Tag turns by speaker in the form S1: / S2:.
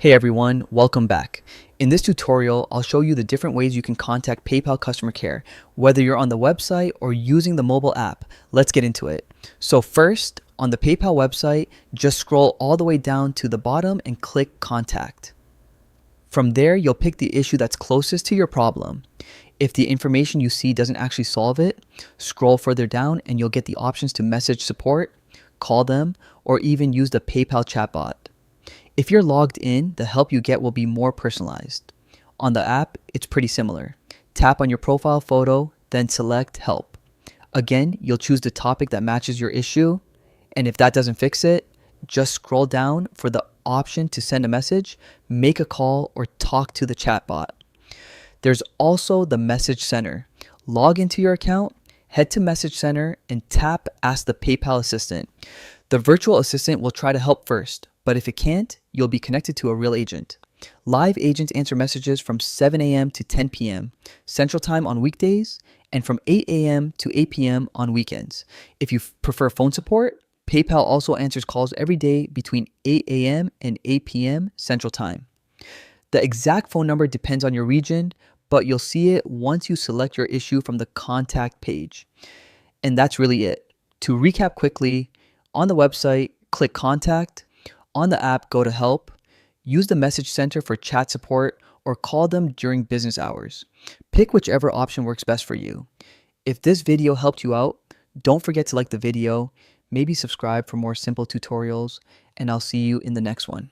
S1: Hey everyone, welcome back. In this tutorial, I'll show you the different ways you can contact PayPal customer care, whether you're on the website or using the mobile app. Let's get into it. So first, on the PayPal website, just scroll all the way down to the bottom and click Contact. From there, you'll pick the issue that's closest to your problem. If the information you see doesn't actually solve it, scroll further down and you'll get the options to message support, call them, or even use the PayPal chatbot. If you're logged in, the help you get will be more personalized. On the app, it's pretty similar. Tap on your profile photo, then select Help. Again, you'll choose the topic that matches your issue, and if that doesn't fix it, just scroll down for the option to send a message, make a call, or talk to the chatbot. There's also the Message Center. Log into your account, head to Message Center, and tap Ask the PayPal Assistant. The virtual assistant will try to help first, but if it can't, you'll be connected to a real agent. Live agents answer messages from 7 a.m. to 10 p.m. Central Time on weekdays and from 8 a.m. to 8 p.m. on weekends. If you prefer phone support, PayPal also answers calls every day between 8 a.m. and 8 p.m. Central Time. The exact phone number depends on your region, but you'll see it once you select your issue from the contact page. And that's really it. To recap quickly, on the website, click Contact. On the app, go to Help. Use the Message Center for chat support or call them during business hours. Pick whichever option works best for you. If this video helped you out, don't forget to like the video, maybe subscribe for more simple tutorials, and I'll see you in the next one.